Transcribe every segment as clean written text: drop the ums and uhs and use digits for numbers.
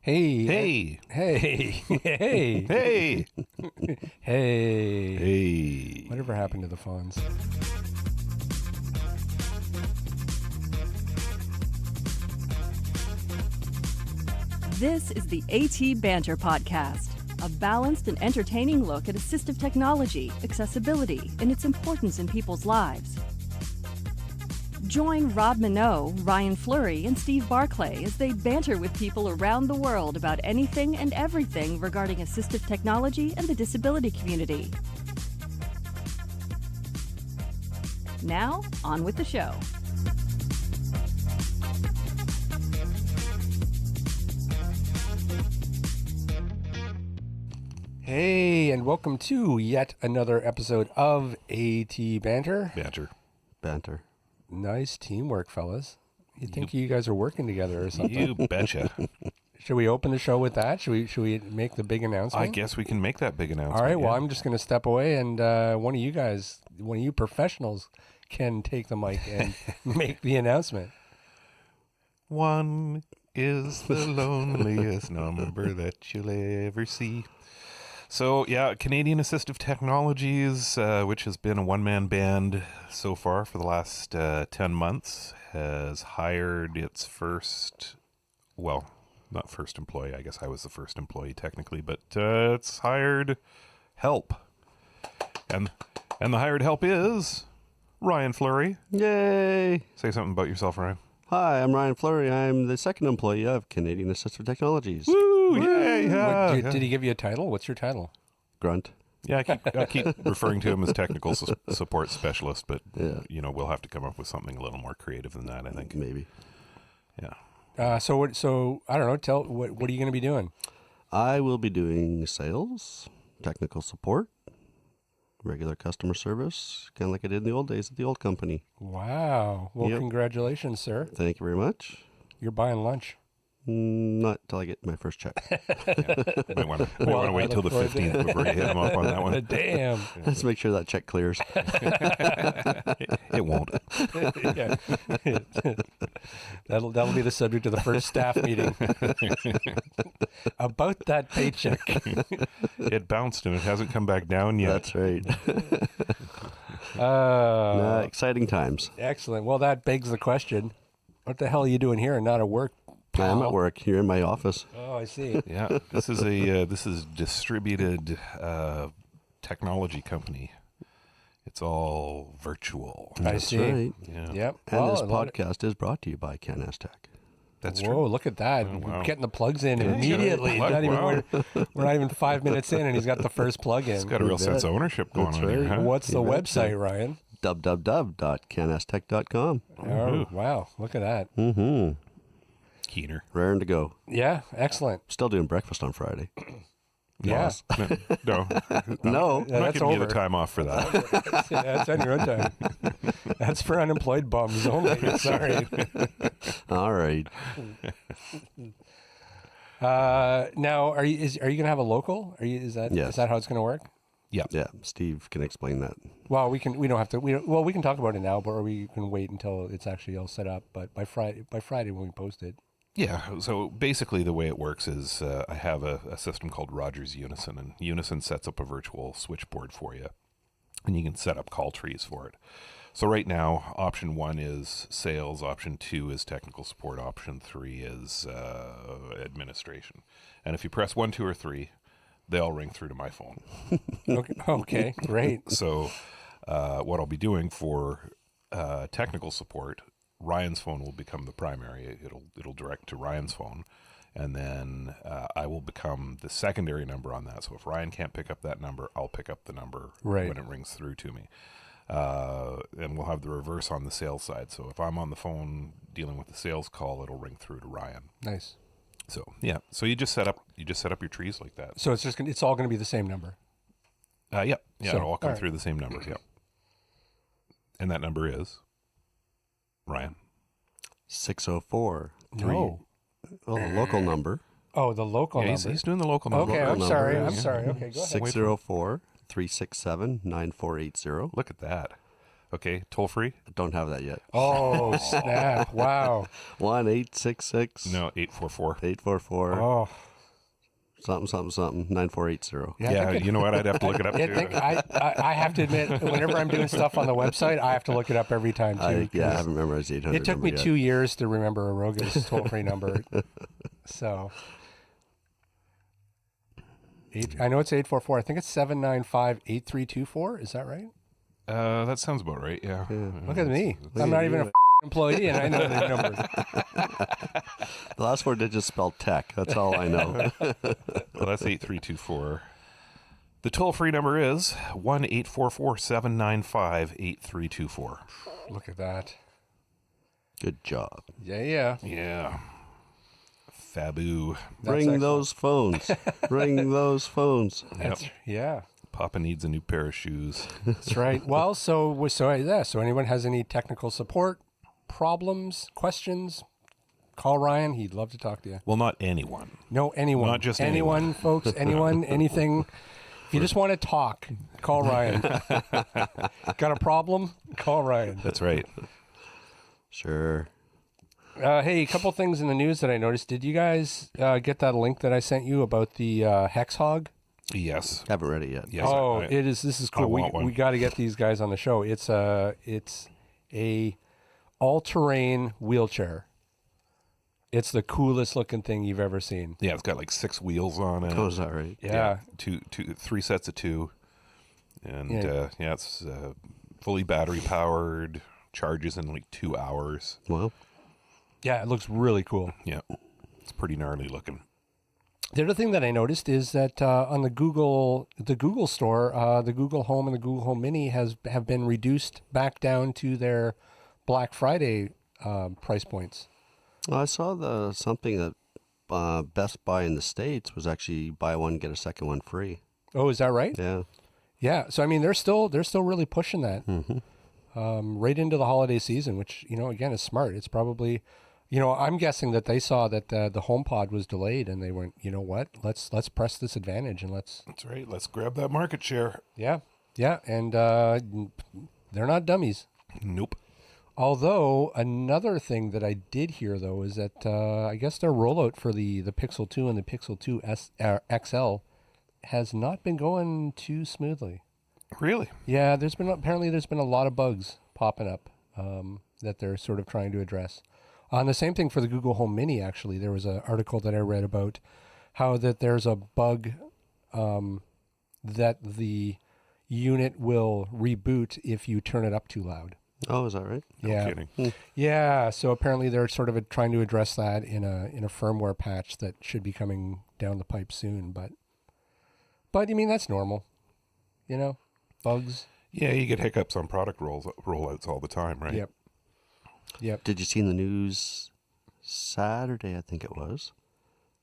Hey. Hey. Hey. Hey. Hey. Hey. Hey. Whatever happened to the phones? This is the AT Banter podcast, a balanced and entertaining look at assistive technology, accessibility, and its importance in people's lives. Join Rob Minot, Ryan Fleury, and Steve Barclay as they banter with people around the world about anything and everything regarding assistive technology and the disability community. Now, on with the show. Hey, and welcome to yet another episode of AT Banter. Banter. Nice teamwork, fellas. You think you guys are working together or something? You betcha. Should we open the show with that? Should we make the big announcement? I guess we can make that big announcement. All right, well, I'm just going to step away, and one of you professionals can take the mic and make the announcement. One is the loneliest number that you'll ever see. So, yeah, Canadian Assistive Technologies, which has been a one-man band so far for the last 10 months, has hired its first, well, not first employee. I guess I was the first employee technically, but it's hired help. And the hired help is Ryan Fleury. Yay! Say something about yourself, Ryan. Hi, I'm Ryan Fleury. I'm the second employee of Canadian Assistive Technologies. Woo! Yay! Yeah, Did he give you a title? What's your title? Grunt. Yeah, I keep referring to him as technical support specialist, but we'll have to come up with something a little more creative than that, I think. Maybe. Yeah. So I don't know. What are you going to be doing? I will be doing sales, technical support, regular customer service, kind of like I did in the old days at the old company. Wow. Well, Congratulations, sir. Thank you very much. You're buying lunch. Not till I get my first check. Might want to wait till the 15th before you hit him up on that one. Damn. Let's make sure that check clears. It won't. Yeah. That'll be the subject of the first staff meeting. About that paycheck. It bounced and it hasn't come back down yet. That's right. Exciting times. Excellent. Well, that begs the question. What the hell are you doing here and not at work? Pal? I'm at work here in my office. Oh, I see. Yeah, this is distributed technology company. It's all virtual. I That's see. right. Yeah. Yep. And this podcast is brought to you by CanAsTech. That's Whoa, true. look at that. Oh, wow. Getting the plugs in Yeah, immediately. plug, We're not even 5 minutes in and he's got the first plug in. It's got a real sense of ownership going That's on here. right. Huh? What's the website, Ryan? www.canastech.com. Oh, wow. Look at that. Mm-hmm. Keener. Raring to go. Yeah, excellent. Still doing breakfast on Friday. Yeah. No. No. I'm not that's giving you over. the time off for that. That's on your own time. That's for unemployed bums only. Sorry. All right. Now, are you going to have a local? Is that Yes. is that how it's going to work? Yeah. Yeah, Steve can explain that. Well, we can talk about it now, or we can wait until it's actually all set up. But by Friday when we post it. Yeah, so basically the way it works is I have a system called Rogers Unison, and Unison sets up a virtual switchboard for you, and you can set up call trees for it. So right now, option 1 is sales, option 2 is technical support, option 3 is administration. And if you press 1, 2, or 3, they all ring through to my phone. Okay, great. So what I'll be doing for technical support, Ryan's phone will become the primary. It'll direct to Ryan's phone, and then I will become the secondary number on that. So if Ryan can't pick up that number, I'll pick up the number when it rings through to me. And we'll have the reverse on the sales side. So if I'm on the phone dealing with the sales call, it'll ring through to Ryan. Nice. So yeah, so you just set up your trees like that. So it's all going to be the same number. Yeah, So, it'll all come all right. through the same number. Yeah, and that number is Ryan. 604. No. Well, the local number. Oh, the local Yeah, number. he's doing the local number. Okay, local I'm sorry. number. I'm sorry. Okay, go ahead. 604-367-9480. Look at that. Okay, toll free? I don't have that yet. Oh, snap. Wow. 1-866. No, 844. 844. Oh. Something. 9480. Yeah, I think you know what? I'd have to look it up I too. think I have to admit, whenever I'm doing stuff on the website, I have to look it up every time too. I 'cause haven't memorized 800. it took me 2 years to remember Aroga's toll-free number. So, I know it's 844. I think it's 795-8324. Is that right? That sounds about right, yeah. Look at me. I'm not even a employee, and I know the number. The last 4 digits spell tech. That's all I know. Well, that's 8324. The toll-free number is 1-844-795-8324. Look at that. Good job. Yeah. Yeah. Fabu. Bring excellent. those phones. Bring those phones. Yeah. Papa needs a new pair of shoes. That's right. Well, so anyone has any technical support, problems, questions, call Ryan. He'd love to talk to you. Well, not anyone. No, anyone. Not just anyone, folks. Anyone, anything. If you just want to talk, call Ryan. Got a problem? Call Ryan. That's right. Sure. Hey, a couple things in the news that I noticed. Did you guys get that link that I sent you about the Hex Hog? Yes. Haven't read it yet. Yes. Oh, it is. This is cool. want one. We got to get these guys on the show. It's a all-terrain wheelchair. It's the coolest looking thing you've ever seen. Yeah, it's got like 6 wheels on it. Oh, is that right? Yeah. 3 sets of 2. And Yeah. it's fully battery powered, charges in like 2 hours. Well, Yeah, it looks really cool. Yeah. It's pretty gnarly looking. The other thing that I noticed is that on the Google store, the Google Home and the Google Home Mini have been reduced back down to their Black Friday price points. I saw something that Best Buy in the States was actually buy one, get a second one free. Oh, is that right? Yeah. Yeah. So I mean, they're still really pushing that right into the holiday season, which again is smart. It's probably, I'm guessing that they saw that the HomePod was delayed, and they went, you know what? Let's press this advantage and let's. That's right. Let's grab that market share. Yeah, and they're not dummies. Nope. Although another thing that I did hear though is that I guess their rollout for the Pixel 2 and the Pixel 2 XL has not been going too smoothly. Really? Yeah, there's been a lot of bugs popping up that they're sort of trying to address. The same thing for the Google Home Mini. Actually, there was an article that I read about how that there's a bug that the unit will reboot if you turn it up too loud. Oh, is that right? Yeah. No kidding. Yeah, so apparently they're sort of trying to address that in a firmware patch that should be coming down the pipe soon. But I mean that's normal, bugs. Yeah, you get hiccups on product rollouts all the time, right? Yep. Did you see in the news Saturday, I think it was,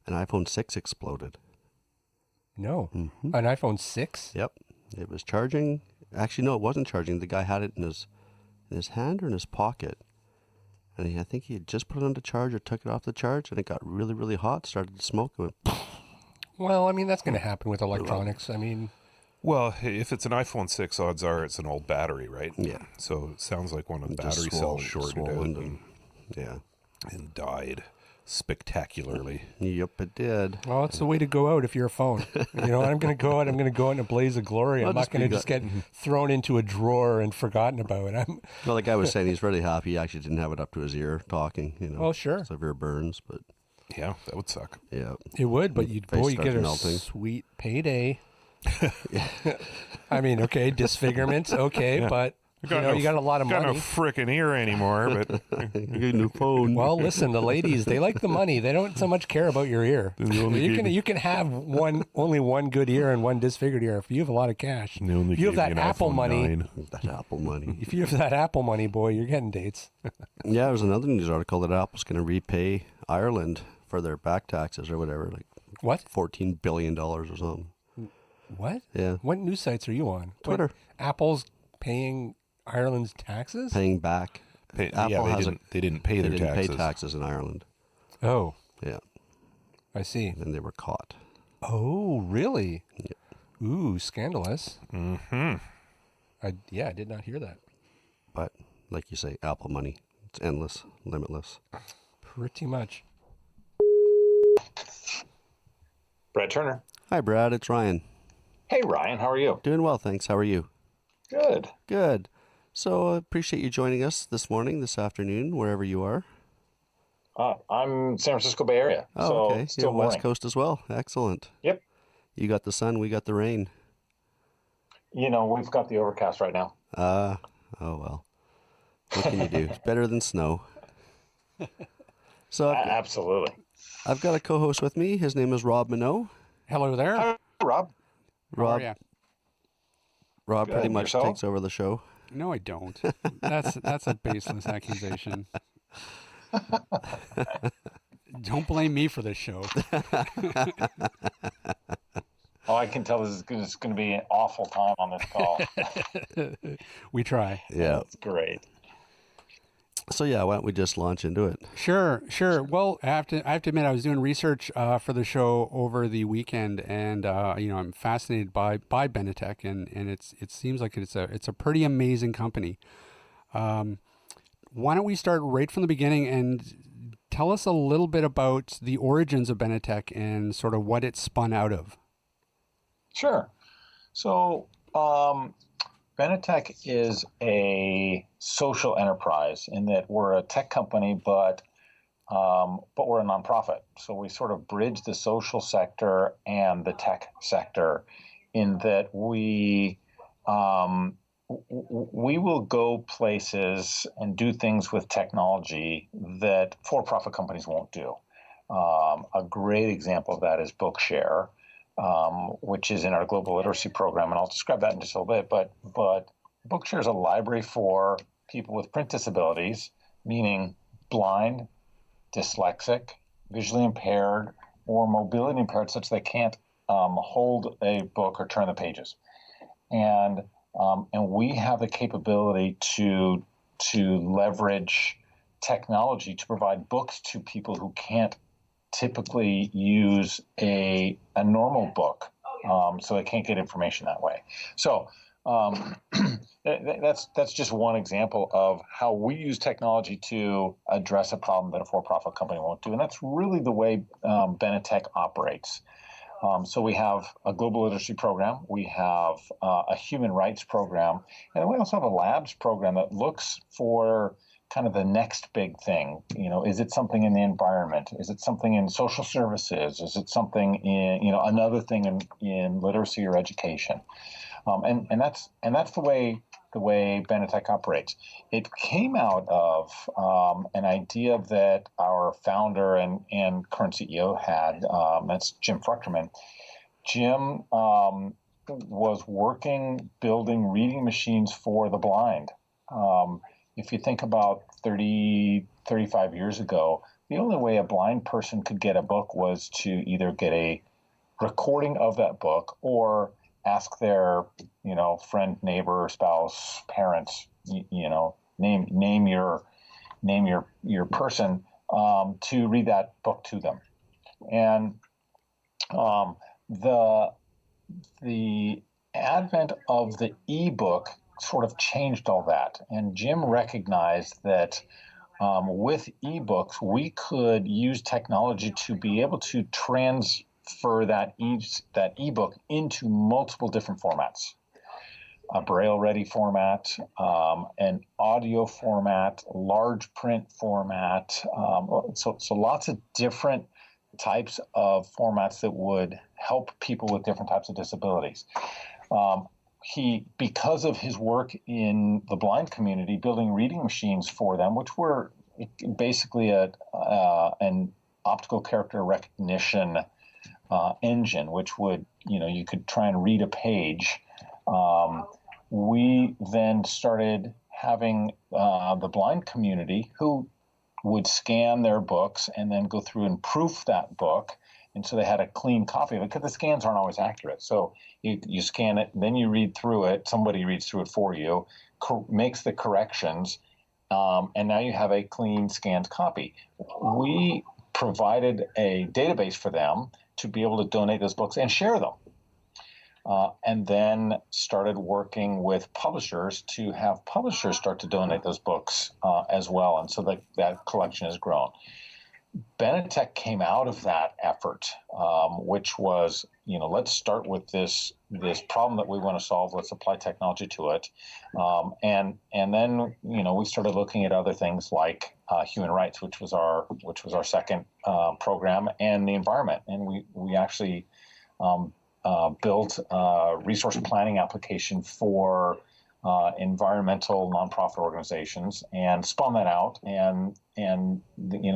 an iPhone 6 exploded? No, an iPhone 6. Yep. It was charging. Actually, no, it wasn't charging. The guy had it in his hand or in his pocket. And I think he had just put it on the charger, took it off the charge, and it got really, really hot, started to smoke, and went, Well, I mean that's going to happen with electronics. I mean, Well, if it's an iPhone 6, odds are it's an old battery, right? Yeah. So it sounds like one of the just battery cells shorted out swollen and died spectacularly. Yep, it did. well, it's the way to go out if you're a phone. I'm going to go out. I'm going to go out in a blaze of glory. I'm not going to just get thrown into a drawer and forgotten about. Well, the guy was saying he's really happy. He actually didn't have it up to his ear talking, Oh, sure. Severe burns, but Yeah, that would suck. yeah. It would, but Face you starts get a melting. sweet payday. I mean, okay, disfigurement, okay, but you got a lot of Got money. no frickin' ear anymore, but You get a new phone. Well, listen, the ladies, they like the money. They don't so much care about your ear. You can have only one good ear and one disfigured ear if you have a lot of cash. they only If you have gave that me an Apple iPhone money, 9. That Apple money. if you have that Apple money, boy, you're getting dates. Yeah, there was another news article that Apple's going to repay Ireland for their back taxes or whatever, like What? $14 billion or something. What? Yeah. What news sites are you on? Twitter. What, Apple's paying Ireland's taxes? Paying back. Yeah, Apple they hasn't- didn't pay They their didn't taxes. pay taxes in Ireland. Oh, Yeah. I see. And they were caught. Oh, really? Ooh, scandalous. Mm-hmm. I did not hear that. like you say, Apple money. It's endless, limitless. Pretty much. Brad Turner. Hi, Brad. It's Ryan. Hey, Ryan. How are you? Doing well, thanks. How are you? Good. Good. So I appreciate you joining us this morning, this afternoon, wherever you are. I'm San Francisco Bay Area. Oh, so okay. Still West morning. Coast as well. Excellent. Yep. You got the sun, we got the rain. We've got the overcast right now. Oh well. What can you do? It's better than snow. So Absolutely. I've got a co-host with me. His name is Rob Minot. Hello there. Hi, Rob. How are Rob, ya? Rob pretty Good. much Yourself? takes over the show. No, I don't. That's a baseless accusation. Don't blame me for this show. Oh, I can tell this is going to be an awful time on this call. We try. Yeah. That's great. So yeah, why don't we just launch into it? Sure. Well, I have to admit, I was doing research for the show over the weekend, and I'm fascinated by Benetech, and it seems like it's a pretty amazing company. Why don't we start right from the beginning and tell us a little bit about the origins of Benetech and sort of what it spun out of? Sure. So, Benetech is a social enterprise in that we're a tech company, but we're a nonprofit. So we sort of bridge the social sector and the tech sector, in that we will go places and do things with technology that for-profit companies won't do. A great example of that is Bookshare. Which is in our global literacy program, and I'll describe that in just a little bit. But Bookshare is a library for people with print disabilities, meaning blind, dyslexic, visually impaired, or mobility impaired, such they can't hold a book or turn the pages. And we have the capability to leverage technology to provide books to people who can't typically use a normal book, so they can't get information that way. So that's just one example of how we use technology to address a problem that a for-profit company won't do, and that's really the way Benetech operates. So we have a global literacy program, we have a human rights program, and we also have a labs program that looks for kind of the next big thing. Is it something in the environment? Is it something in social services? Is it something in, another thing in literacy or education? And that's the way Benetech operates. It came out of an idea that our founder and current CEO had. That's Jim Fruchterman. Jim was working building reading machines for the blind. If you think about 30, 35 years ago, the only way a blind person could get a book was to either get a recording of that book or ask their, friend, neighbor, spouse, parents, name your person to read that book to them. And the advent of the ebook sort of changed all that. And Jim recognized that with ebooks, we could use technology to be able to transfer that ebook into multiple different formats. A Braille-ready format, an audio format, large print format. So lots of different types of formats that would help people with different types of disabilities. Because of his work in the blind community, building reading machines for them, which were basically an optical character recognition engine, which would, you could try and read a page. We then started having the blind community who would scan their books and then go through and proof that book. And so they had a clean copy of it, because the scans aren't always accurate. So you scan it, then you read through it. Somebody reads through it for you, makes the corrections, and now you have a clean scanned copy. We provided a database for them to be able to donate those books and share them. and then started working with publishers to have publishers start to donate those books as well. And so that collection has grown. Benetech came out of that effort, which was, let's start with this problem that we want to solve. Let's apply technology to it, and then we started looking at other things like human rights, which was our second program, and the environment. And we actually built a resource planning application for environmental nonprofit organizations and spun that out, and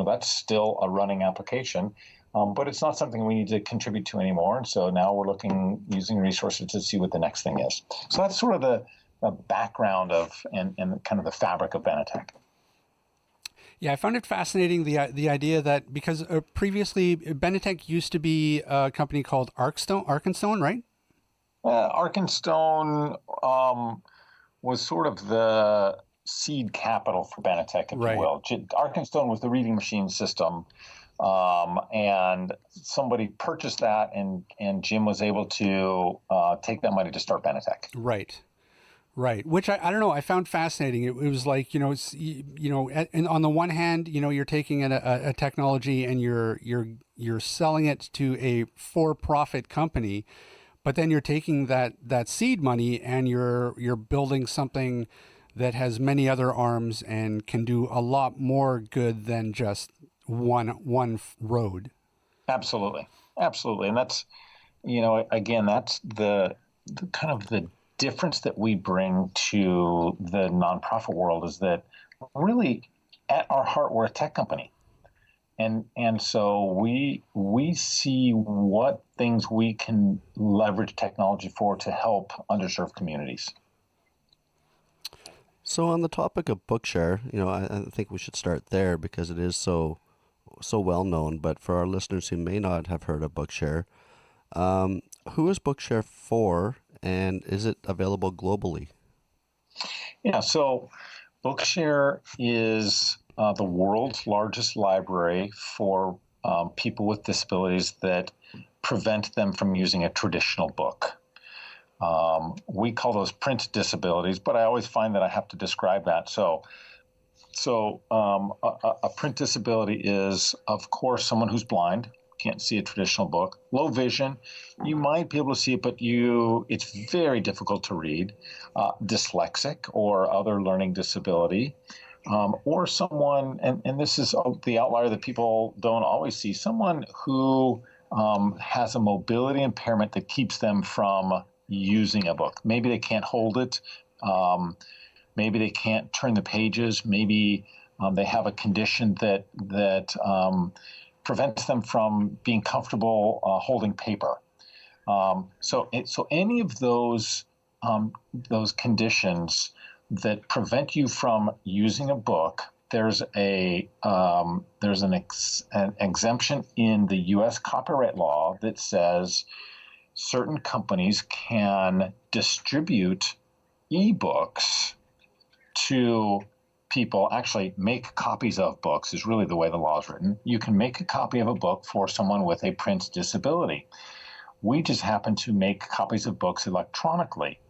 that's still a running application, but it's not something we need to contribute to anymore. And so now we're using resources to see what the next thing is. So that's sort of the background of and kind of the fabric of Benetech. Yeah, I found it fascinating, the idea that because previously Benetech used to be a company called Arkenstone, right? Arkenstone was sort of the seed capital for Benetech, if you will. Arkenstone was the reading machine system, and somebody purchased that, and Jim was able to take that money to start Benetech. Right. Which I don't know, I found fascinating. It was like, and on the one hand, you're taking a technology and you're selling it to a for-profit company, but then you're taking that seed money and you're building something that has many other arms and can do a lot more good than just one road. Absolutely. And that's, again, that's the kind of the difference that we bring to the nonprofit world, is that really at our heart, we're a tech company. And so we see what things we can leverage technology for to help underserved communities. So on the topic of Bookshare, I think we should start there because it is so well known. But for our listeners who may not have heard of Bookshare, who is Bookshare for, and is it available globally? Yeah, so Bookshare is the world's largest library for people with disabilities that prevent them from using a traditional book. We call those print disabilities, but I always find that I have to describe that. So a print disability is, of course, someone who's blind, can't see a traditional book. Low vision, you might be able to see it, but it's very difficult to read. Dyslexic or other learning disability. Or someone, and this is the outlier that people don't always see, someone who has a mobility impairment that keeps them from using a book. Maybe they can't hold it. Maybe they can't turn the pages. Maybe they have a condition that prevents them from being comfortable holding paper. So any of those conditions that prevent you from using a book, there's an exemption in the U.S. copyright law that says certain companies can distribute ebooks to people. Actually, make copies of books is really the way the law is written. You can make a copy of a book for someone with a print disability. We just happen to make copies of books electronically.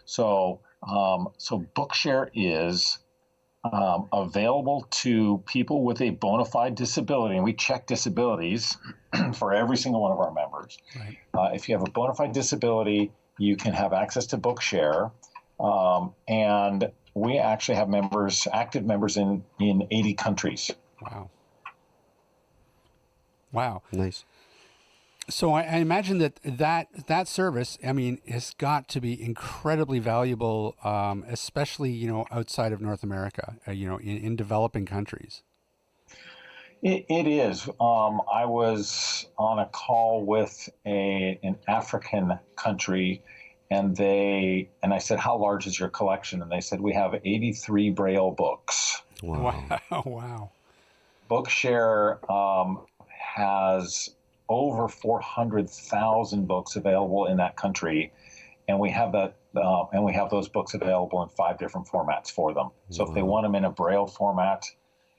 So Bookshare is available to people with a bona fide disability, and we check disabilities for every single one of our members. Right. If you have a bona fide disability, you can have access to Bookshare, and we actually have active members in 80 countries. Wow. Nice. So I imagine that service, has got to be incredibly valuable, especially, outside of North America, in developing countries. It is. I was on a call with an African country, and I said, "How large is your collection?" And they said, "We have 83 Braille books." Wow. Bookshare has over 400,000 books available in that country, and we have those books available in 5 different formats for them. So if they want them in a Braille format,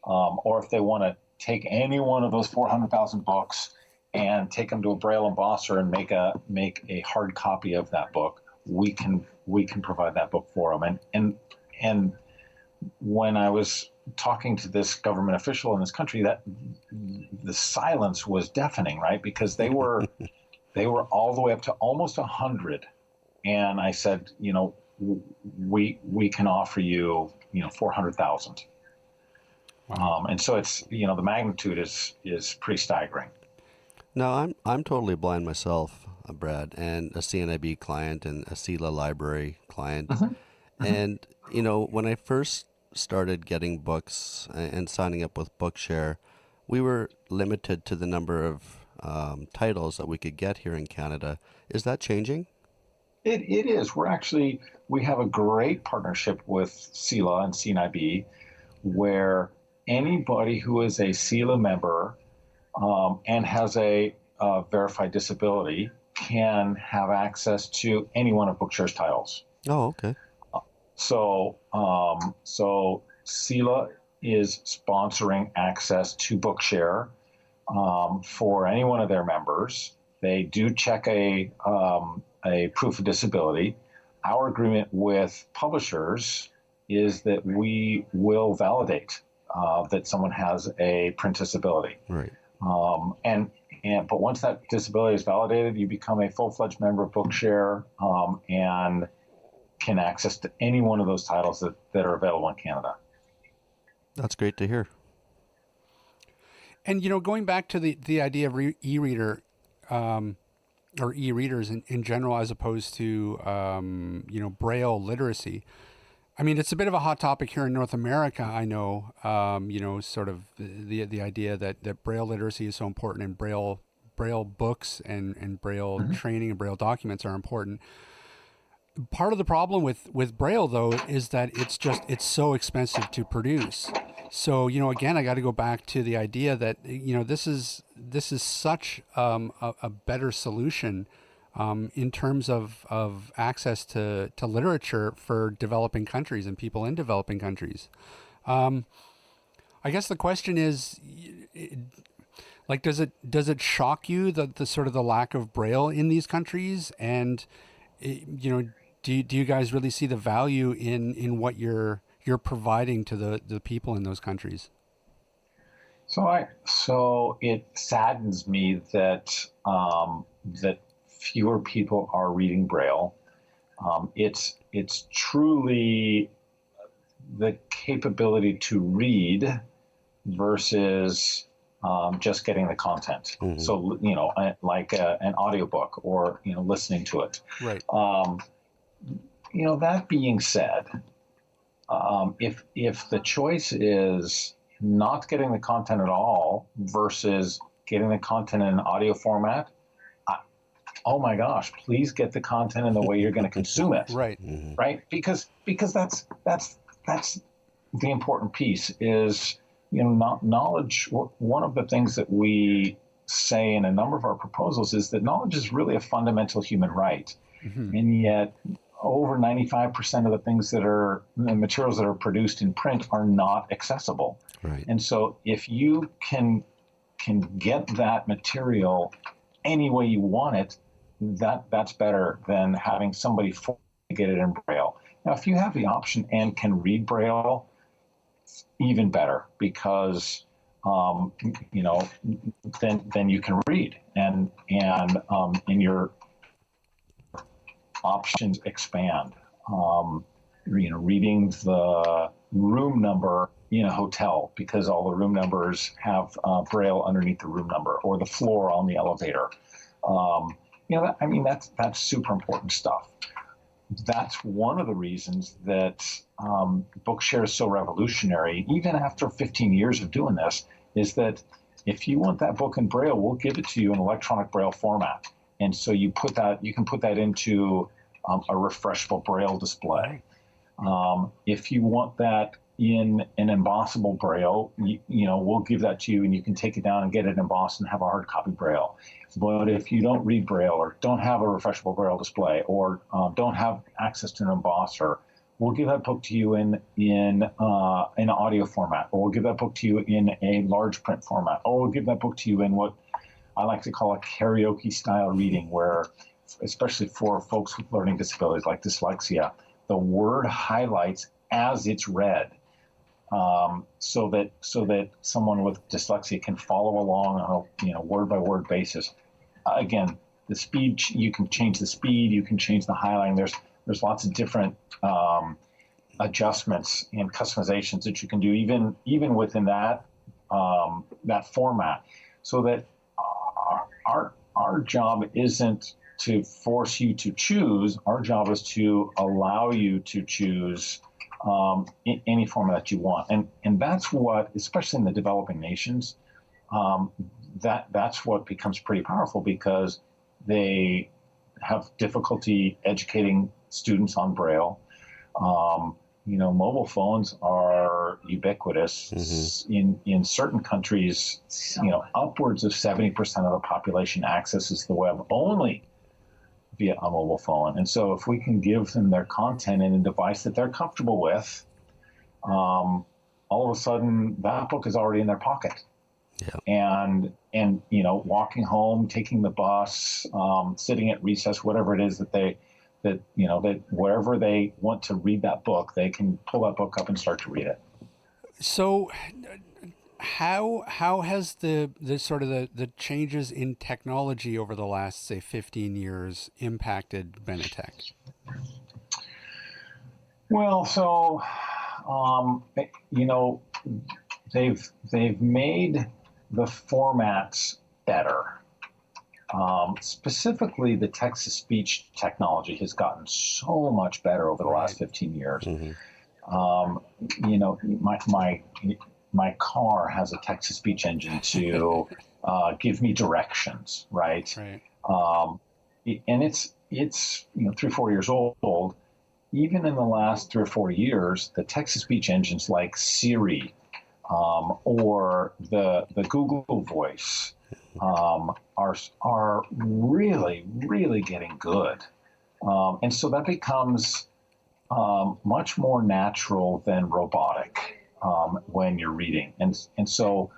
or if they want to take any one of those 400,000 books and take them to a Braille embosser and make a hard copy of that book, we can provide that book for them. And when I was talking to this government official in this country, that the silence was deafening, right? Because they were all the way up to almost 100, and I said, we can offer you 400,000. Wow. And so it's the magnitude is pretty staggering. Now, I'm totally blind myself, Brad, and a CNIB client and a CELA library client. And, when I first started getting books and signing up with Bookshare, we were limited to the number of titles that we could get here in Canada. Is that changing? It is. We have a great partnership with CELA and CNIB, where anybody who is a CELA member and has a verified disability can have access to any one of Bookshare's titles. Oh, okay. So CELA is sponsoring access to Bookshare for any one of their members. They do check a proof of disability. Our agreement with publishers is that we will validate that someone has a print disability. Right. But once that disability is validated, you become a full-fledged member of Bookshare and can access to any one of those titles that are available in Canada. That's great to hear. And, going back to the idea of e-reader or e-readers in general, as opposed to, Braille literacy, I mean, it's a bit of a hot topic here in North America. I know, sort of the idea that Braille literacy is so important, and Braille books and Braille training and Braille documents are important. Part of the problem with Braille, though, is that it's so expensive to produce. So, again, I got to go back to the idea that, this is such a better solution in terms of access to literature for developing countries and people in developing countries. I guess the question is, like, does it shock you the sort of the lack of Braille in these countries? And, do you guys really see the value in what you're providing to the people in those countries? So it saddens me that that fewer people are reading Braille. It's truly the capability to read versus just getting the content. Mm-hmm. So like an audiobook or listening to it. Right. That being said, if the choice is not getting the content at all versus getting the content in an audio format, oh my gosh, please get the content in the way you're going to consume it. Right. Mm-hmm. Right. Because that's the important piece is, knowledge. One of the things that we say in a number of our proposals is that knowledge is really a fundamental human right. Mm-hmm. And yet over 95% of the materials that are produced in print are not accessible. Right. And so if you can get that material any way you want it, that's better than having somebody get it in Braille. Now, if you have the option and can read Braille, even better, because then you can read and your options expand. Reading the room number in a hotel because all the room numbers have Braille underneath the room number, or the floor on the elevator. That's super important stuff. That's one of the reasons that Bookshare is so revolutionary, even after 15 years of doing this, is that if you want that book in Braille, we'll give it to you in electronic Braille format. And so you can put that into a refreshable Braille display. If you want that in an embossable Braille, we'll give that to you, and you can take it down and get it embossed and have a hard copy Braille. But if you don't read Braille, or don't have a refreshable Braille display, or don't have access to an embosser, we'll give that book to you in audio format, or we'll give that book to you in a large print format, or we'll give that book to you in what I like to call it karaoke style reading, where, especially for folks with learning disabilities like dyslexia, the word highlights as it's read, so that someone with dyslexia can follow along on a word by word basis. Again, the speed, you can change the speed, you can change the highlighting. There's lots of different adjustments and customizations that you can do even within that format, so that our job isn't to force you to choose. Our job is to allow you to choose in any format that you want, and that's what, especially in the developing nations, that's what becomes pretty powerful, because they have difficulty educating students on Braille. Mobile phones are ubiquitous. In certain countries, upwards of 70% of the population accesses the web only via a mobile phone. And so if we can give them their content in a device that they're comfortable with, all of a sudden that book is already in their pocket. Yeah. And walking home, taking the bus, sitting at recess, whatever it is that wherever they want to read that book, they can pull that book up and start to read it. So how has the sort of the changes in technology over the last, say, 15 years impacted Benetech? Well, so they've made the formats better. Specifically, the text-to-speech technology has gotten so much better over the last 15 years. My car has a text-to-speech engine to give me directions, right? And it's 3-4 years old. Even in the last 3 or 4 years, the text-to-speech engines like Siri or the Google Voice are really, really getting good. And so that becomes much more natural than robotic when you're reading. And so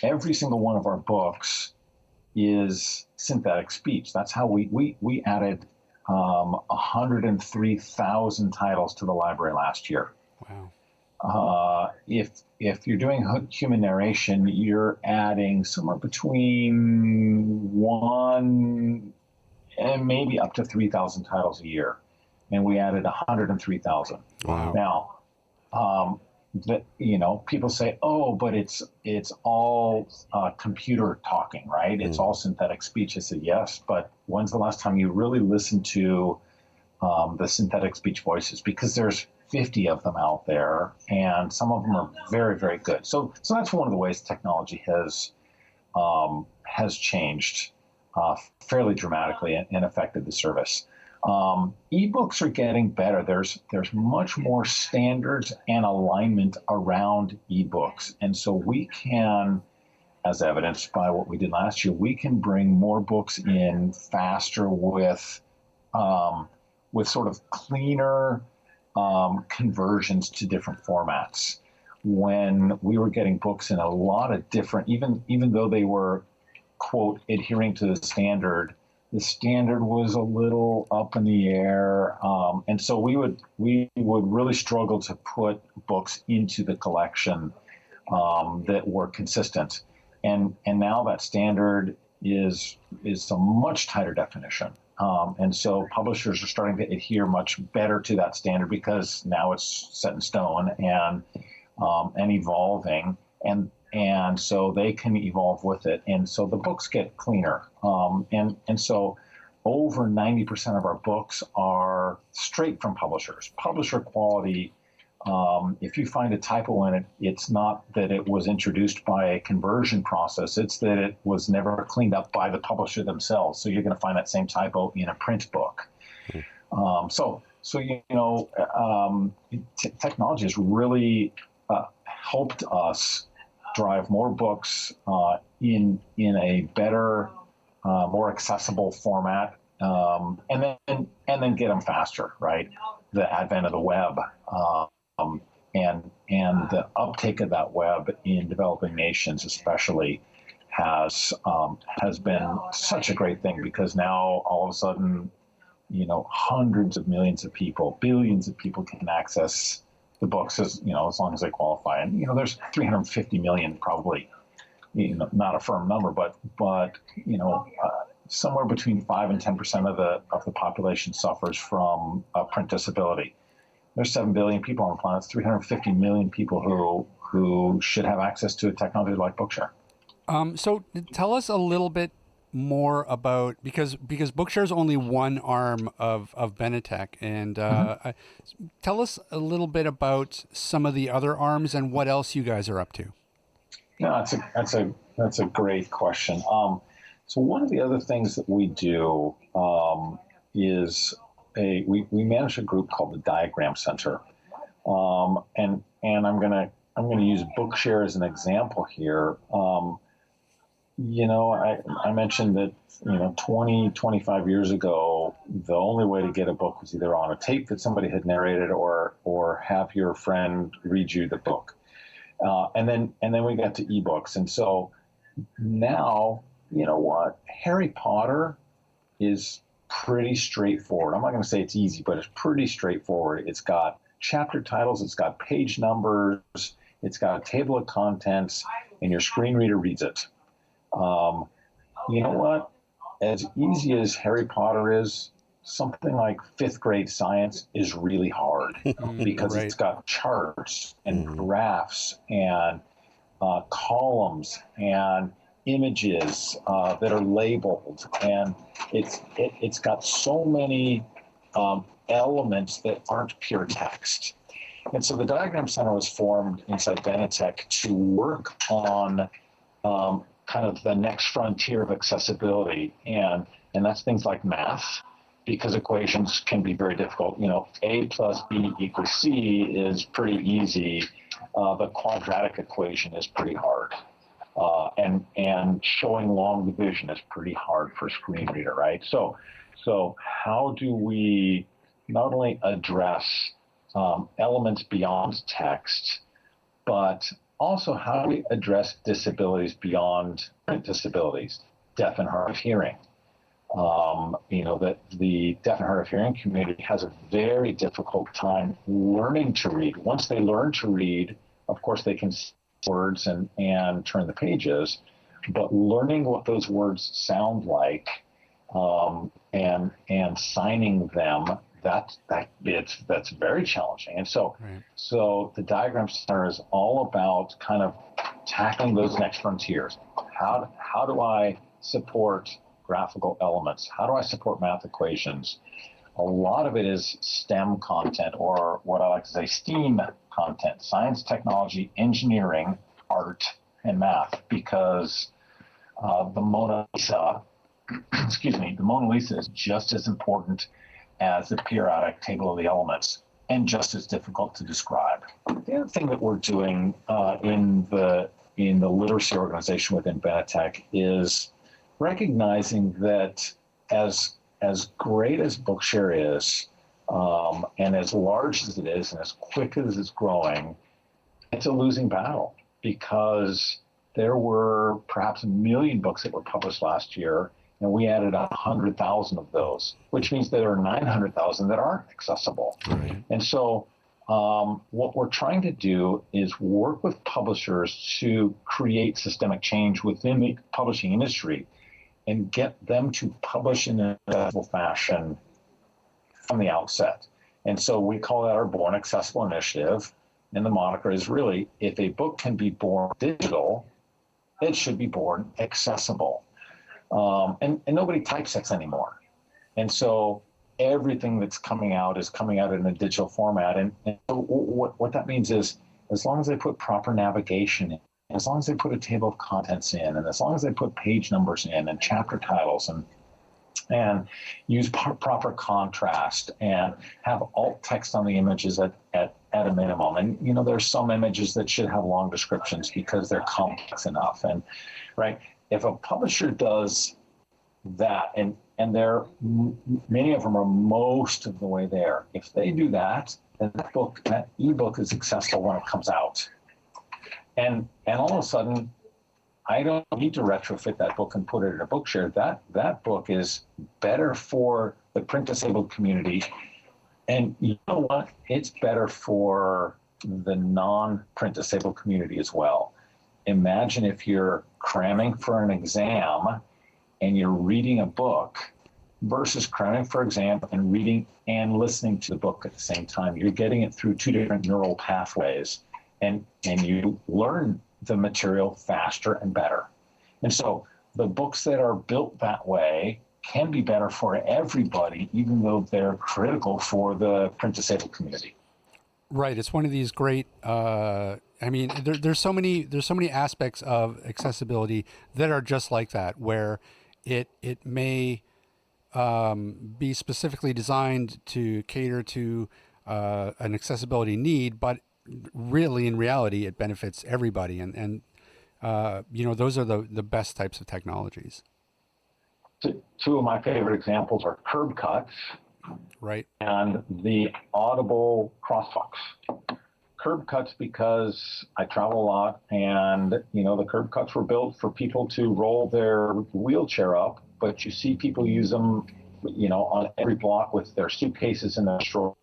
every single one of our books is synthetic speech. That's how we added 103,000 titles to the library last year. Wow. If you're doing human narration, you're adding somewhere between 1 and maybe up to 3,000 titles a year, and we added 103,000. Wow. Now, people say, "Oh, but it's all computer talking, right? It's all synthetic speech." I said, "Yes, but when's the last time you really listened to the synthetic speech voices? Because there's 50 of them out there, and some of them are very, very good." So that's one of the ways technology has changed fairly dramatically and affected the service. Ebooks are getting better. There's much more standards and alignment around ebooks, and so we can, as evidenced by what we did last year, we can bring more books in faster with sort of cleaner conversions to different formats. When we were getting books in a lot of different, even though they were, quote, adhering to the standard was a little up in the air, and so we would really struggle to put books into the collection that were consistent. And now that standard is a much tighter definition. And so publishers are starting to adhere much better to that standard, because now it's set in stone and evolving, and so they can evolve with it. And so the books get cleaner. And so over 90% of our books are straight from publishers, publisher quality. If you find a typo in it, it's not that it was introduced by a conversion process, it's that it was never cleaned up by the publisher themselves. So you're going to find that same typo in a print book. Technology has really helped us drive more books in a better, more accessible format, and then get them faster, right? The advent of the web. And the uptake of that web in developing nations especially has been such a great thing, because now all of a sudden, hundreds of millions of people, billions of people can access the books as long as they qualify. And there's 350 million probably, not a firm number, but somewhere between 5 and 10% of the population suffers from print disability. There's 7 billion people on the planet. It's 350 million people who should have access to a technology like Bookshare. So tell us a little bit more about, because Bookshare is only one arm of Benetech, and tell us a little bit about some of the other arms and what else you guys are up to. No, that's a great question. So one of the other things that we do is we manage a group called the Diagram Center, and I'm gonna use Bookshare as an example here. I mentioned that 25 years ago, the only way to get a book was either on a tape that somebody had narrated or have your friend read you the book, and then we got to ebooks, and so now. Harry Potter is pretty straightforward. I'm not going to say it's easy, but it's pretty straightforward. It's got chapter titles, it's got page numbers, it's got a table of contents, and your screen reader reads it. As easy as Harry Potter is, something like 5th grade science is really hard because Right. It's got charts and graphs and columns and images that are labeled, and it's got so many elements that aren't pure text. And so the Diagram Center was formed inside Benetech to work on kind of the next frontier of accessibility, and that's things like math, because equations can be very difficult. A plus B equals C is pretty easy. The quadratic equation is pretty hard. And showing long division is pretty hard for a screen reader, right? So how do we not only address elements beyond text, but also how do we address disabilities beyond print disabilities, deaf and hard of hearing? That the deaf and hard of hearing community has a very difficult time learning to read. Once they learn to read, of course, they can see words and turn the pages, but learning what those words sound like and signing them, that's very challenging. And so the Diagram Center is all about kind of tackling those next frontiers. How do I support graphical elements? How do I support math equations? A lot of it is STEM content, or what I like to say STEAM content: science, technology, engineering, art, and math, because the Mona Lisa, the Mona Lisa is just as important as the periodic table of the elements, and just as difficult to describe. The other thing that we're doing in the literacy organization within Benetech is recognizing that as great as Bookshare is, and as large as it is, and as quick as it's growing, it's a losing battle, because there were perhaps 1 million books that were published last year, and we added 100,000 of those, which means there are 900,000 that aren't accessible. Right. And so what we're trying to do is work with publishers to create systemic change within the publishing industry and get them to publish in an accessible fashion from the outset. And so we call that our Born Accessible initiative. And the moniker is really, if a book can be born digital, it should be born accessible. And nobody typesets anymore. And so everything that's coming out is coming out in a digital format. And so what that means is, as long as they put proper navigation in, as long as they put a table of contents in, and as long as they put page numbers in and chapter titles and use proper contrast and have alt text on the images at a minimum. And, there's some images that should have long descriptions because they're complex enough. And right, if a publisher does that, and many of them are most of the way there, if they do that, then that ebook is accessible when it comes out. And all of a sudden, I don't need to retrofit that book and put it in a bookshare. That book is better for the print disabled community. And you know what? It's better for the non-print disabled community as well. Imagine if you're cramming for an exam and you're reading a book versus cramming for exam and reading and listening to the book at the same time. You're getting it through two different neural pathways, and you learn the material faster and better. And so the books that are built that way can be better for everybody, even though they're critical for the print disabled community. Right. It's one of these great. I mean, there's so many aspects of accessibility that are just like that, where it may be specifically designed to cater to an accessibility need, but really in reality it benefits everybody, and those are the best types of technologies. Two of my favorite examples are curb cuts, right, and the audible crosswalks. Curb cuts, because I travel a lot, and the curb cuts were built for people to roll their wheelchair up, but you see people use them on every block with their suitcases and their strollers.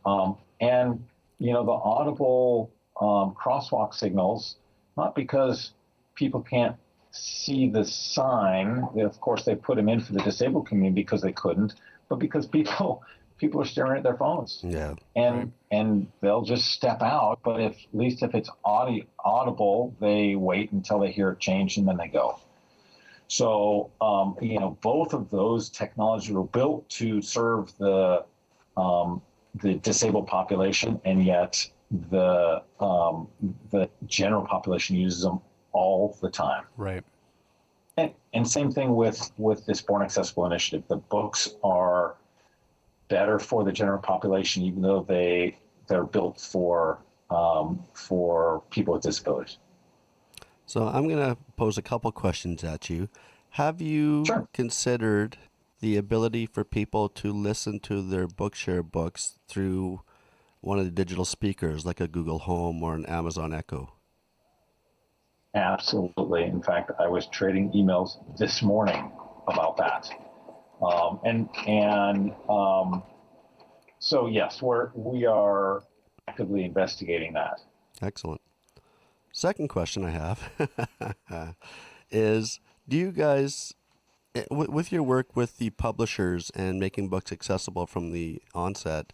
And the audible crosswalk signals, not because people can't see the sign. Of course, they put them in for the disabled community because they couldn't, but because people are staring at their phones. Yeah. And they'll just step out. But at least if it's audible, they wait until they hear it change and then they go. So both of those technologies were built to serve the disabled population, and yet the general population uses them all the time. Right. And same thing with this Born Accessible initiative. The books are better for the general population, even though they're built for people with disabilities. So I'm going to pose a couple questions at you. Have you Sure. considered the ability for people to listen to their Bookshare books through one of the digital speakers, like a Google Home or an Amazon Echo? Absolutely. In fact, I was trading emails this morning about that. So yes, we are actively investigating that. Excellent. Second question I have is, do you guys, with your work with the publishers and making books accessible from the onset,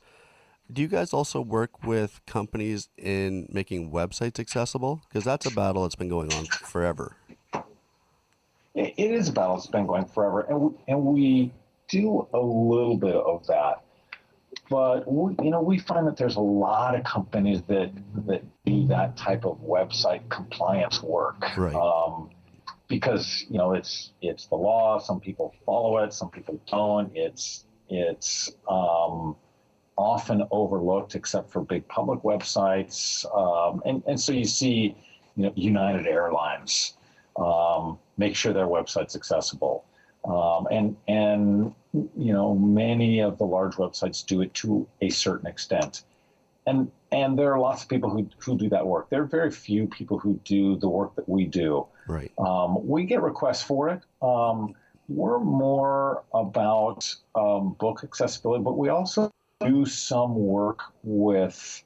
do you guys also work with companies in making websites accessible? Because that's a battle that's been going on forever. It is a battle that's been going forever, and we do a little bit of that. But we find that there's a lot of companies that do that type of website compliance work. Right. Because it's the law. Some people follow it, some people don't. It's often overlooked, except for big public websites. And so you see, United Airlines make sure their website's accessible. And many of the large websites do it to a certain extent. And there are lots of people who do that work. There are very few people who do the work that we do. Right. We get requests for it. We're more about book accessibility, but we also do some work with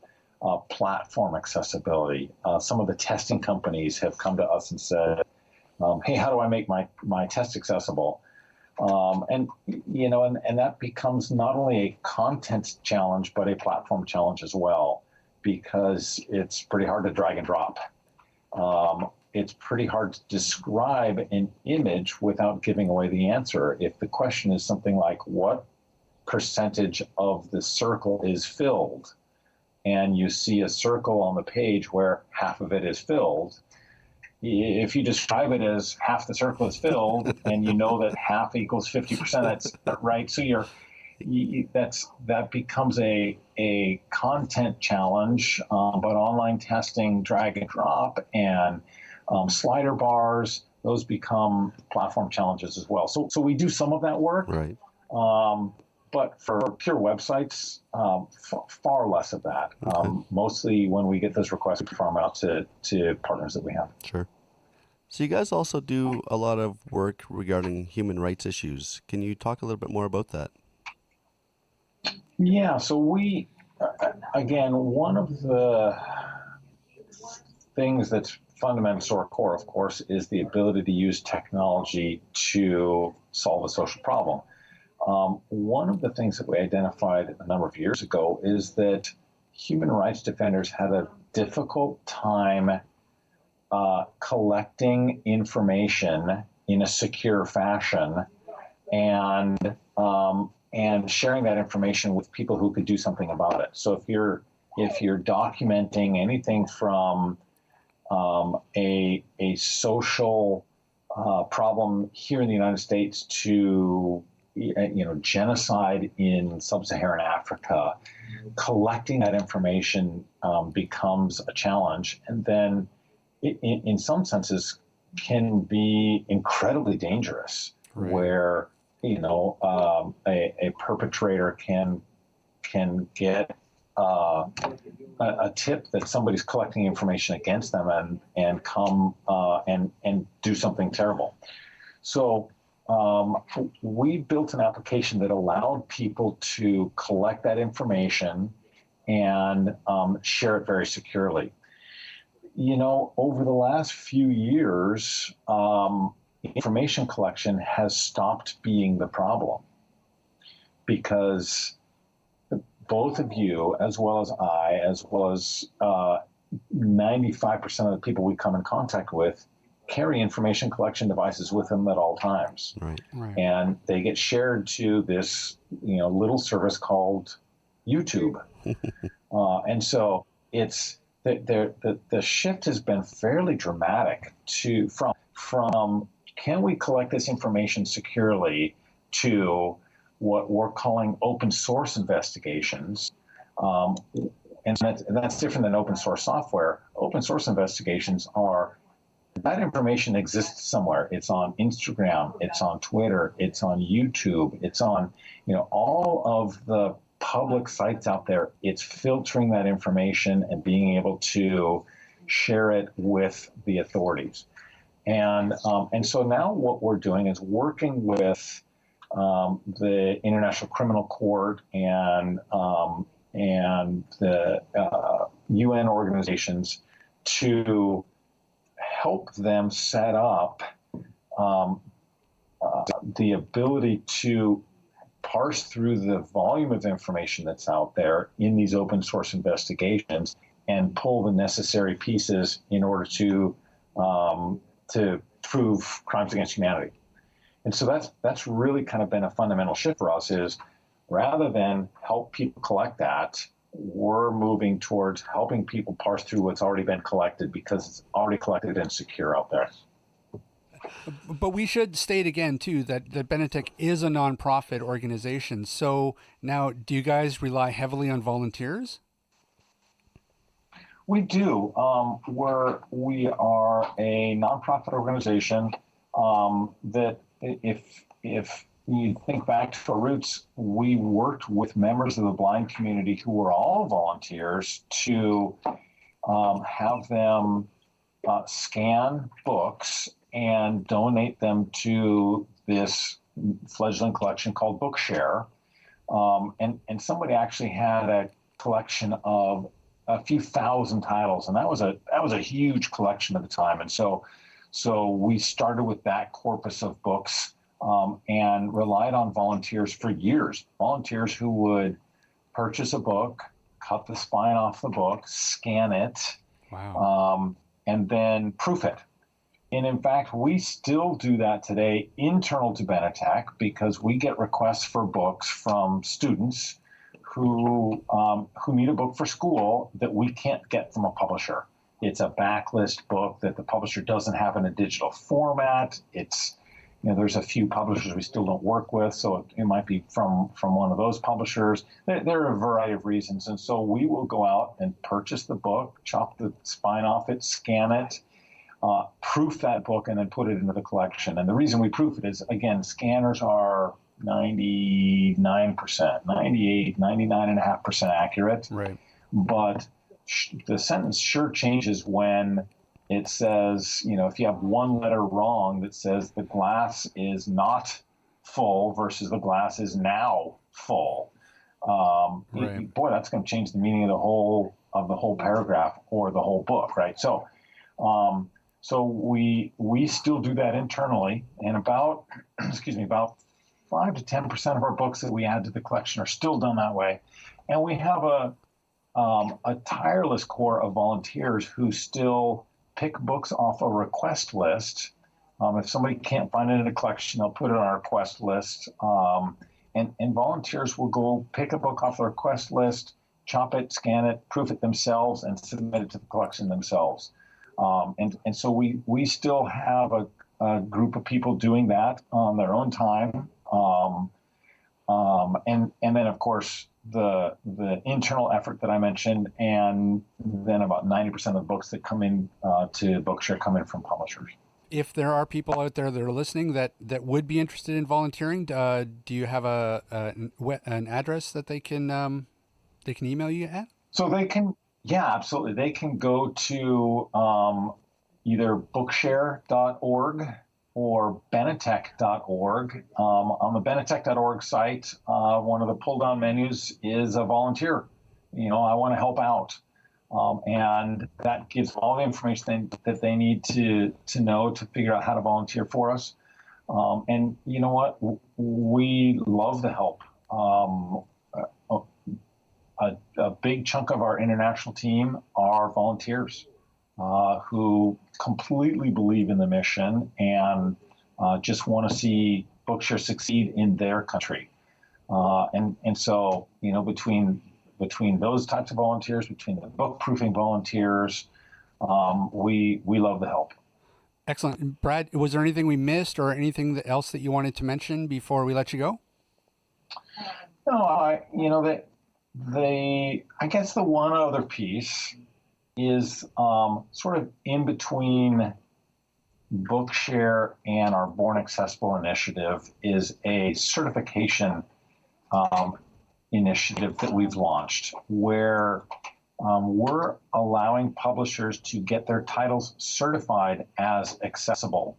platform accessibility. Some of the testing companies have come to us and said, hey, how do I make my test accessible? And that becomes not only a content challenge, but a platform challenge as well, because it's pretty hard to drag and drop. It's pretty hard to describe an image without giving away the answer. If the question is something like, what percentage of the circle is filled, and you see a circle on the page where half of it is filled, if you describe it as half the circle is filled and you know that half equals 50%, that's right. So that becomes a content challenge, but online testing, drag and drop, and slider bars, those become platform challenges as well. So we do some of that work. Right. But for pure websites, far less of that. Okay. Mostly when we get those requests, we farm out to partners that we have. Sure. So you guys also do a lot of work regarding human rights issues. Can you talk a little bit more about that? Yeah, so we, again, one of the things that's fundamental to our core, of course, is the ability to use technology to solve a social problem. One of the things that we identified a number of years ago is that human rights defenders had a difficult time collecting information in a secure fashion and sharing that information with people who could do something about it. So if you're documenting anything from a social problem here in the United States to genocide in sub-Saharan Africa, collecting that information becomes a challenge, and then in some senses can be incredibly dangerous. Right. Where a perpetrator can get a tip that somebody's collecting information against them and come and do something terrible. So we built an application that allowed people to collect that information and share it very securely. Over the last few years, information collection has stopped being the problem because both of you, as well as I, as well as 95% of the people we come in contact with, carry information collection devices with them at all times. Right. And they get shared to this, little service called YouTube. And so it's the shift has been fairly dramatic from can we collect this information securely to what we're calling open source investigations. And that's different than open source software. Open source investigations are that information exists somewhere. It's on Instagram, it's on Twitter, it's on YouTube, it's on all of the public sites out there. It's filtering that information and being able to share it with the authorities. And so now what we're doing is working with the International Criminal Court and the UN organizations to help them set up the ability to parse through the volume of information that's out there in these open source investigations and pull the necessary pieces in order to prove crimes against humanity. And so that's really kind of been a fundamental shift for us is rather than help people collect that, we're moving towards helping people parse through what's already been collected because it's already collected and secure out there. But we should state again, too, that Benetech is a nonprofit organization. So now, do you guys rely heavily on volunteers? We do. We are a nonprofit organization that if you think back to our roots, we worked with members of the blind community who were all volunteers to have them scan books and donate them to this fledgling collection called Bookshare. And somebody actually had a collection of a few thousand titles, and that was a huge collection at the time. And so we started with that corpus of books and relied on volunteers for years. Volunteers who would purchase a book, cut the spine off the book, scan it, wow. And then proof it. And in fact, we still do that today internal to Benetech because we get requests for books from students who need a book for school that we can't get from a publisher. It's a backlist book that the publisher doesn't have in a digital format. It's, there's a few publishers we still don't work with, so it might be from one of those publishers. There are a variety of reasons. And so we will go out and purchase the book, chop the spine off it, scan it, proof that book, and then put it into the collection. And the reason we proof it is, again, scanners are 99%, 98, 99.5% accurate. Right. But the sentence sure changes when it says, if you have one letter wrong that says the glass is not full versus the glass is now full, Right. boy, that's going to change the meaning of the whole paragraph or the whole book, right? So we still do that internally, and about about 5 to 10% of our books that we add to the collection are still done that way, and we have a tireless core of volunteers who still pick books off a request list. If somebody can't find it in a collection, they'll put it on our request list. And volunteers will go pick a book off the request list, chop it, scan it, proof it themselves, and submit it to the collection themselves. And so we still have a group of people doing that on their own time. And then, of course, the internal effort that I mentioned, and then about 90% of the books that come in to Bookshare come in from publishers. If there are people out there that are listening that would be interested in volunteering, do you have an address that they can email you at? So they can, yeah, absolutely. They can go to either bookshare.org or benetech.org. On the benetech.org site, one of the pull-down menus is a volunteer. I want to help out. And that gives all the information that they need to know to figure out how to volunteer for us. And you know what? We love the help. A big chunk of our international team are volunteers who completely believe in the mission and just want to see Bookshare succeed in their country. And so, between those types of volunteers, between the book proofing volunteers, we love the help. Excellent. Brad, was there anything we missed or anything else that you wanted to mention before we let you go? No, I guess the one other piece is sort of in between Bookshare and our Born Accessible initiative is a certification initiative that we've launched where we're allowing publishers to get their titles certified as accessible.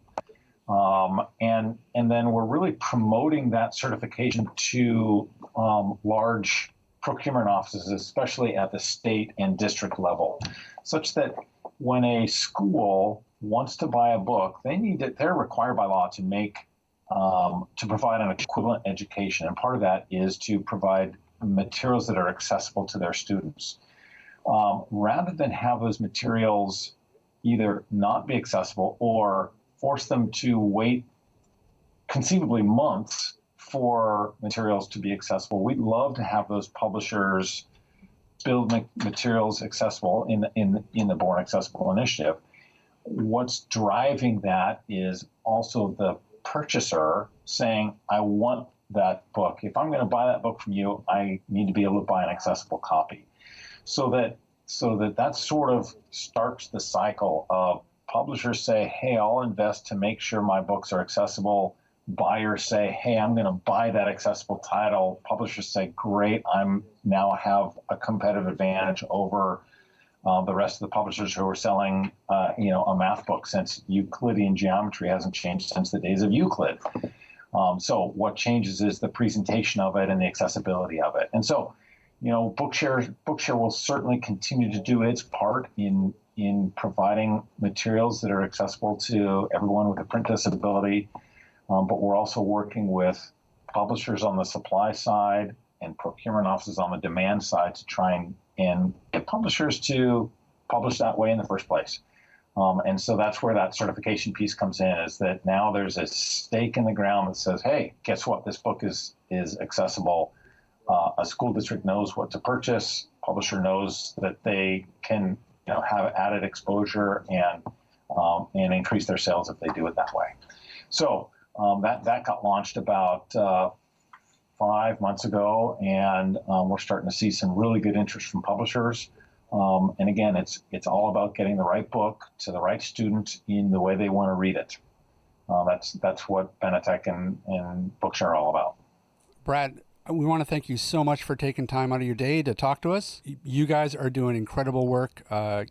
And then we're really promoting that certification to large procurement offices, especially at the state and district level, such that when a school wants to buy a book, they're required by law to provide an equivalent education. And part of that is to provide materials that are accessible to their students. Rather than have those materials either not be accessible or force them to wait conceivably months for materials to be accessible, we'd love to have those publishers build materials accessible in the Born Accessible initiative. What's driving that is also the purchaser saying, I want that book. If I'm going to buy that book from you, I need to be able to buy an accessible copy. So that sort of starts the cycle of publishers say, hey, I'll invest to make sure my books are accessible. Buyers say, hey, I'm going to buy that accessible title. Publishers say, great, I'm now have a competitive advantage over the rest of the publishers who are selling, a math book, since Euclidean geometry hasn't changed since the days of Euclid. So what changes is the presentation of it and the accessibility of it. And so, Bookshare will certainly continue to do its part in providing materials that are accessible to everyone with a print disability. But we're also working with publishers on the supply side and procurement offices on the demand side to try and get publishers to publish that way in the first place. And so that's where that certification piece comes in, is that now there's a stake in the ground that says, hey, guess what? This book is accessible. A school district knows what to purchase. Publisher knows that they can have added exposure and increase their sales if they do it that way. So that got launched about 5 months ago, and we're starting to see some really good interest from publishers. And again, it's all about getting the right book to the right student in the way they want to read it. That's what Benetech and Bookshare are all about. Brad, we want to thank you so much for taking time out of your day to talk to us. You guys are doing incredible work.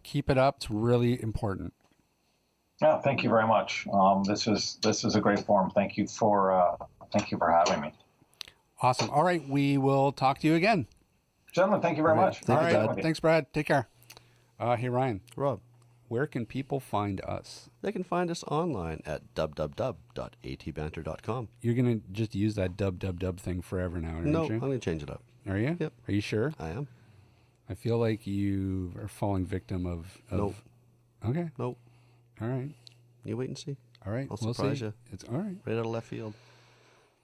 Keep it up. It's really important. Yeah, thank you very much. This is a great forum. Thank you for having me. Awesome. All right, we will talk to you again. Gentlemen, thank you very much. Thank you, Great chatting Brad. with you. Thanks, Brad. Take care. Hey, Ryan, Rob, where can people find us? they can find us online at www.atbanter.com. You're going to just use that dub thing forever now, aren't No, you? I'm going to change it up. Are you? Yep. Are you sure? I am. I feel like you are falling victim of... Nope. Okay. Nope. All right. You wait and see. All right. I'll we'll surprise see. you. It's all right. Right out of left field.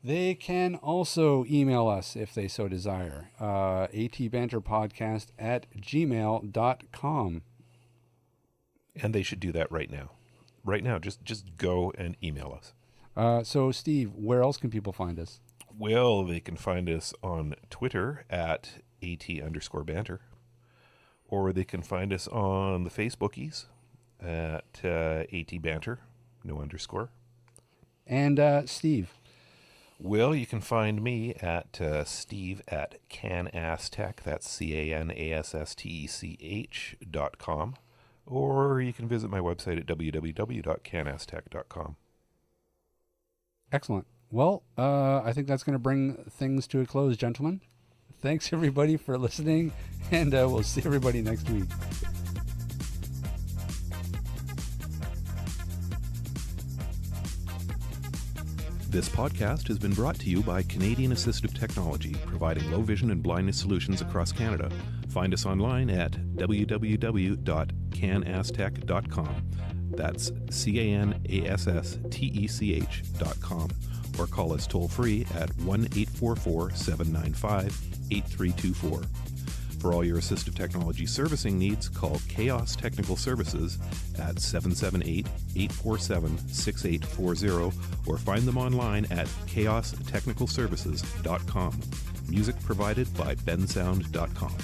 They can also email us if they so desire. atbanterpodcast@gmail.com. And they should do that right now. Right now, just go and email us. So, Steve, where else can people find us? Well, they can find us on Twitter at @AT_banter. Or they can find us on the Facebookies at AT_banter, no underscore. And Steve. Well, you can find me at Steve at CanAssTech, that's CanAsstech.com. Or you can visit my website at www.canassTech.com. Excellent. Well, I think that's going to bring things to a close, gentlemen. Thanks, everybody, for listening, and we'll see everybody next week. This podcast has been brought to you by Canadian Assistive Technology, providing low vision and blindness solutions across Canada. Find us online at www.canassTech.com. That's CanAsstech.com. Or call us toll free at 1-844-795-8324. For all your assistive technology servicing needs, call Chaos Technical Services at 778-847-6840 or find them online at chaostechnicalservices.com. Music provided by bensound.com.